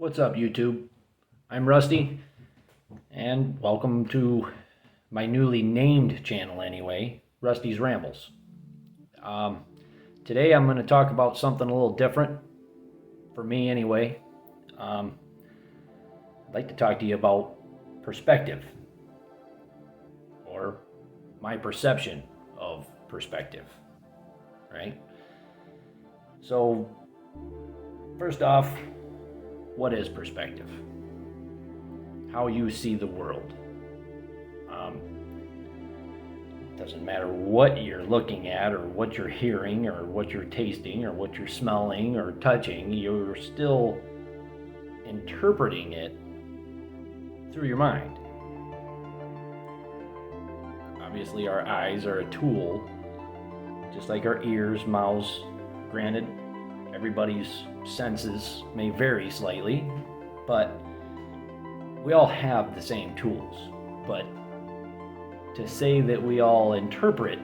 What's up, YouTube? I'm Rusty, and welcome to my newly named channel, anyway, Rusty's Rambles. Um, Today I'm going to talk about something a little different, for me anyway. I'd like to talk to you about perspective, or my perception of perspective, right? So, first off, what is perspective? How you see the world. Doesn't matter what you're looking at or what you're hearing or what you're tasting or what you're smelling or touching, you're still interpreting it through your mind. Obviously, our eyes are a tool, just like our ears, mouths. Granted, everybody's senses may vary slightly, but we all have the same tools. But to say that we all interpret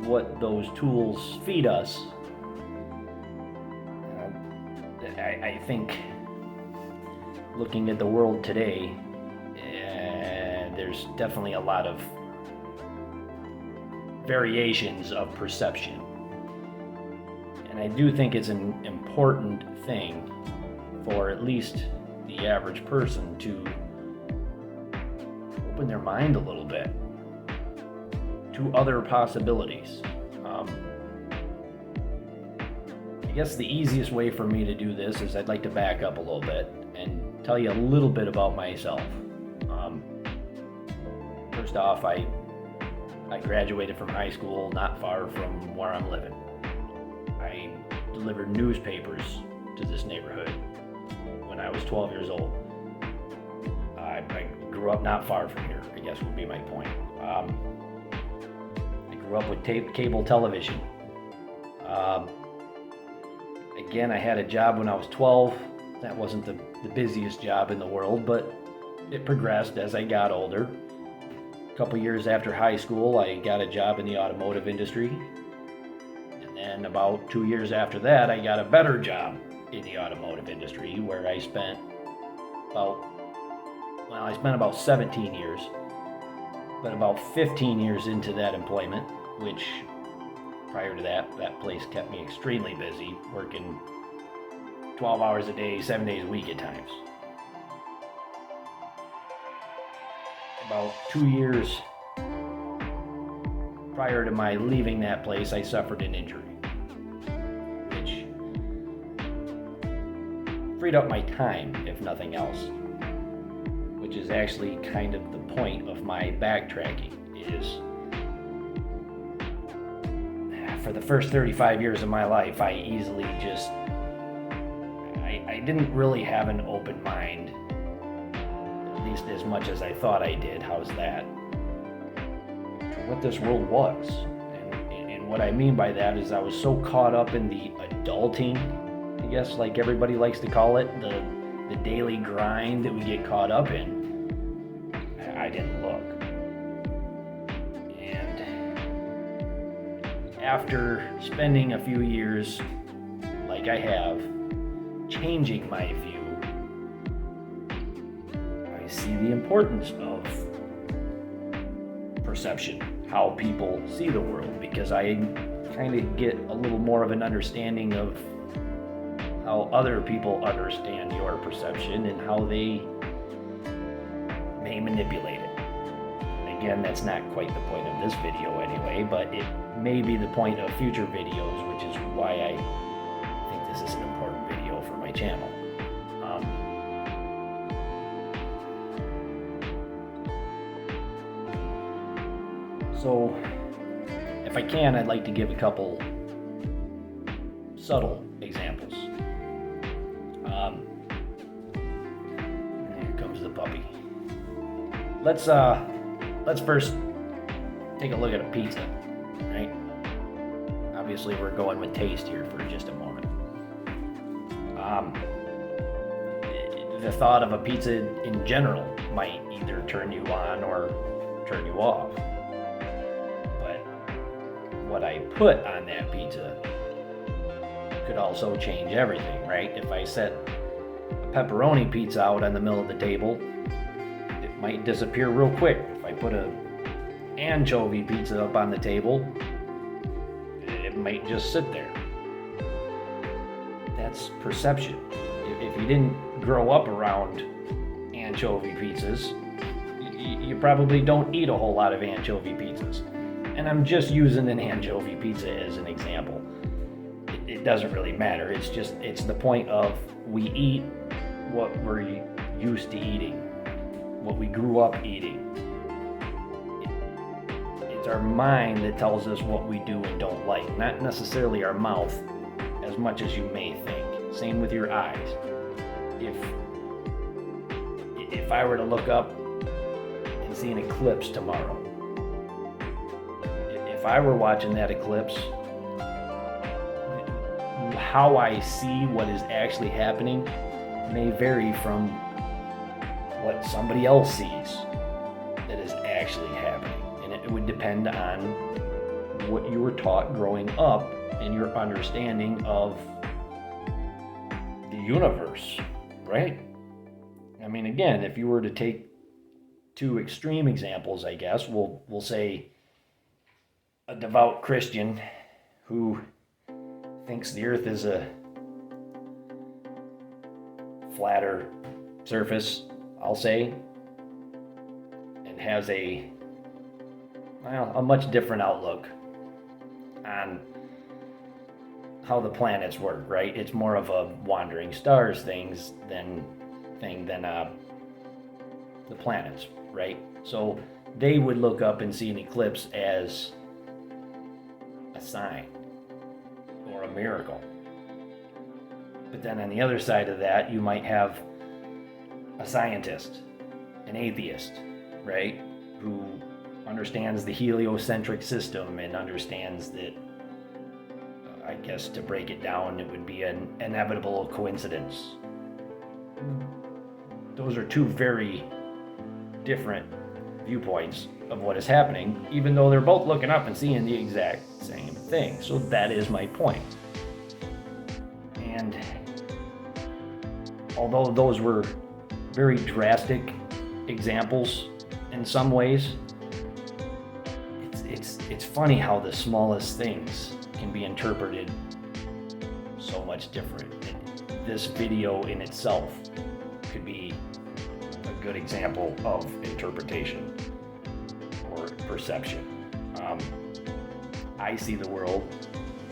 what those tools feed us, I think looking at the world today, there's definitely a lot of variations of perception. And I do think it's an important thing for at least the average person to open their mind a little bit to other possibilities. I guess the easiest way for me to do this is I'd like to back up a little bit and tell you a little bit about myself. First off, I graduated from high school not far from where I'm living. I delivered newspapers to this neighborhood when I was 12 years old. I grew up not far from here, I guess would be my point. I grew up with cable television. Again, I had a job when I was 12. That wasn't the busiest job in the world, but it progressed as I got older. A couple years after high school, I got a job in the automotive industry. And about 2 years after that, I got a better job in the automotive industry where I spent about 17 years. But about 15 years into that employment, which prior to that place kept me extremely busy, working 12 hours a day, 7 days a week at times. About 2 years prior to my leaving that place, I suffered an injury, which freed up my time, if nothing else, which is actually kind of the point of my backtracking, is for the first 35 years of my life, I easily I didn't really have an open mind, at least as much as I thought I did. How's that? For what this world was. And what I mean by that is I was so caught up in the adulting, I guess, like everybody likes to call it, the daily grind that we get caught up in, I didn't look. And after spending a few years, like I have, changing my view, I see the importance of perception, how people see the world, because I kind of get a little more of an understanding of how other people understand your perception and how they may manipulate it. Again, that's not quite the point of this video anyway, but it may be the point of future videos, which is why I think this is an important video for my channel. So, if I can, I'd like to give a couple subtle examples. Here comes the puppy. Let's first take a look at a pizza, right? Obviously, we're going with taste here for just a moment. The thought of a pizza in general might either turn you on or turn you off. But what I put on that pizza could also change everything, right? If I set a pepperoni pizza out on the middle of the table, it might disappear real quick. If I put a anchovy pizza up on the table, it might just sit there. That's perception. If you didn't grow up around anchovy pizzas, you probably don't eat a whole lot of anchovy pizzas. And I'm just using an anchovy pizza as an example. It doesn't really matter. It's the point of we eat what we're used to eating, what we grew up eating. It's our mind that tells us what we do and don't like, not necessarily our mouth as much as you may think. Same with your eyes. If I were to look up and see an eclipse tomorrow, if I were watching that eclipse, how I see what is actually happening may vary from what somebody else sees that is actually happening. And it would depend on what you were taught growing up and your understanding of the universe, right? I mean, again, if you were to take two extreme examples, I guess, we'll say a devout Christian who thinks the earth is a flatter surface, I'll say, and has a much different outlook on how the planets work, right? It's more of a wandering stars thing than the planets, right? So they would look up and see an eclipse as a sign or a miracle. But then on the other side of that, you might have a scientist, an atheist, right? Who understands the heliocentric system and understands that, I guess to break it down, it would be an inevitable coincidence. Those are two very different viewpoints of what is happening, even though they're both looking up and seeing the exact same thing. So that is my point. And although those were very drastic examples in some ways, it's funny how the smallest things can be interpreted so much different. This video in itself could be a good example of interpretation or perception. I see the world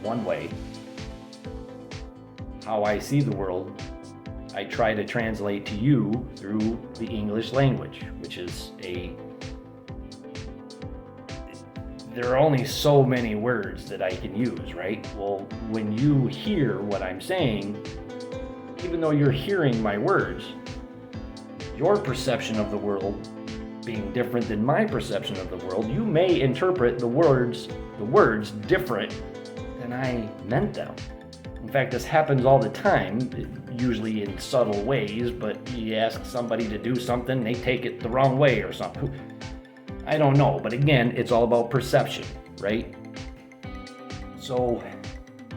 one way. How I see the world, I try to translate to you through the English language, which is there are only so many words that I can use, right? Well, when you hear what I'm saying, even though you're hearing my words, your perception of the world being different than my perception of the world, you may interpret the words different than I meant them. In fact, this happens all the time, usually in subtle ways, but you ask somebody to do something, they take it the wrong way or something. I don't know, but again, it's all about perception, right? So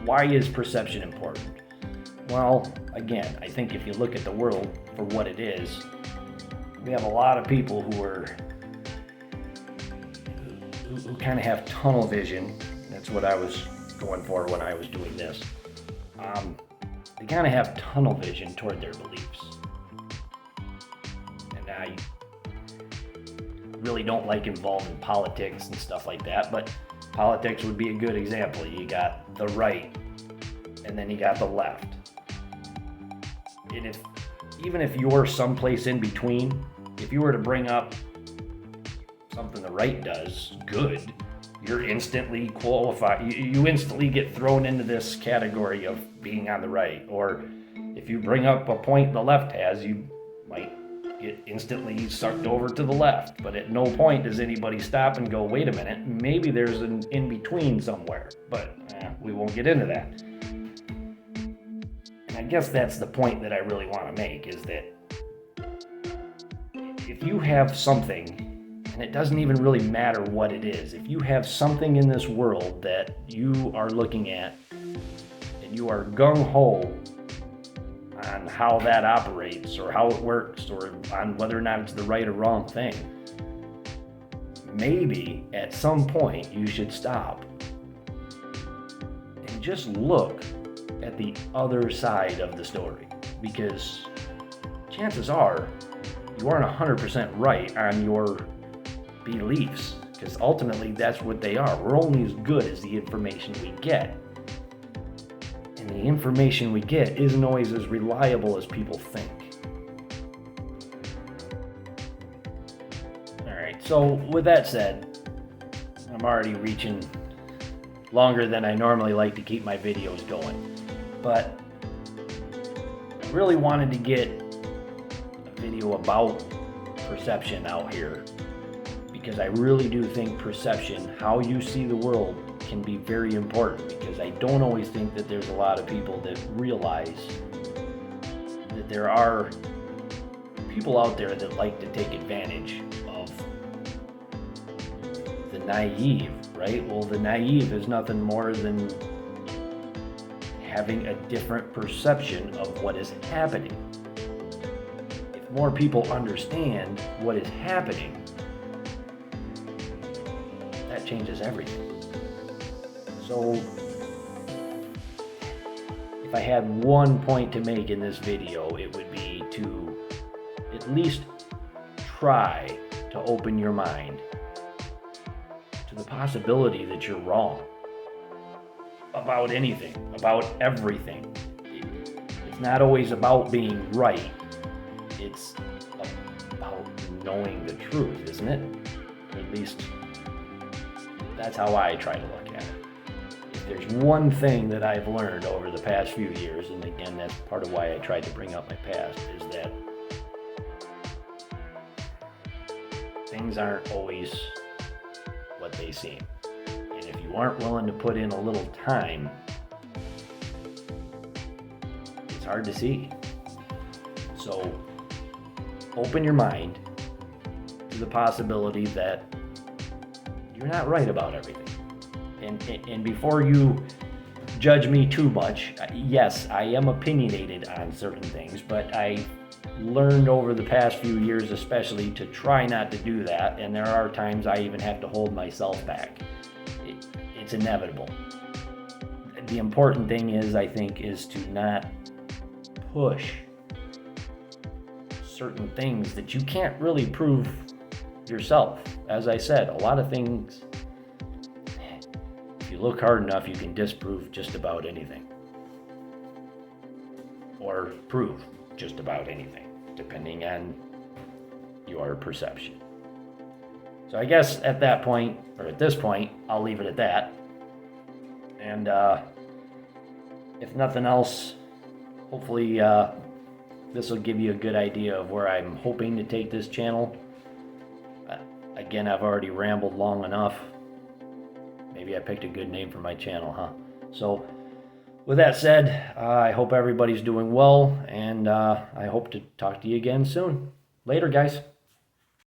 why is perception important? Well, again, I think if you look at the world for what it is, we have a lot of people who kind of have tunnel vision. That's what I was going for when I was doing this. They kind of have tunnel vision toward their beliefs. And I really don't like involving politics and stuff like that, but politics would be a good example. You got the right, and then you got the left. And even if you're someplace in between, if you were to bring up something the right does good, you're instantly qualified. You instantly get thrown into this category of being on the right. Or if you bring up a point the left has, you might get instantly sucked over to the left. But at no point does anybody stop and go, wait a minute, maybe there's an in-between somewhere. But we won't get into that. And I guess that's the point that I really want to make, is that if you have something, and it doesn't even really matter what it is, if you have something in this world that you are looking at and you are gung-ho on how that operates or how it works or on whether or not it's the right or wrong thing, maybe at some point you should stop and just look at the other side of the story, because chances are you aren't 100% right on your beliefs, because ultimately that's what they are. We're only as good as the information we get. And the information we get isn't always as reliable as people think. Alright, so with that said, I'm already reaching longer than I normally like to keep my videos going. But I really wanted to get a video about perception out here, because I really do think perception, how you see the world, can be very important, because I don't always think that there's a lot of people that realize that there are people out there that like to take advantage of the naive, right? Well, the naive is nothing more than having a different perception of what is happening. If more people understand what is happening, that changes everything. So, if I had one point to make in this video, it would be to at least try to open your mind to the possibility that you're wrong about anything, about everything. It's not always about being right. It's about knowing the truth, isn't it? Or at least that's how I try to look at it. If there's one thing that I've learned over the past few years, and again, that's part of why I tried to bring up my past, is that things aren't always what they seem. And if you aren't willing to put in a little time, it's hard to see. So open your mind to the possibility that you're not right about everything. And before you judge me too much, yes, I am opinionated on certain things, but I learned over the past few years especially to try not to do that, and there are times I even have to hold myself back. It's inevitable. The important thing is, I think, is to not push certain things that you can't really prove yourself. As I said, a lot of things, if you look hard enough, you can disprove just about anything. Or prove just about anything, depending on your perception. So I guess at that point, or at this point, I'll leave it at that. And if nothing else, hopefully this will give you a good idea of where I'm hoping to take this channel. Again, I've already rambled long enough. Maybe I picked a good name for my channel, huh? So with that said, I hope everybody's doing well, and I hope to talk to you again soon. Later, guys.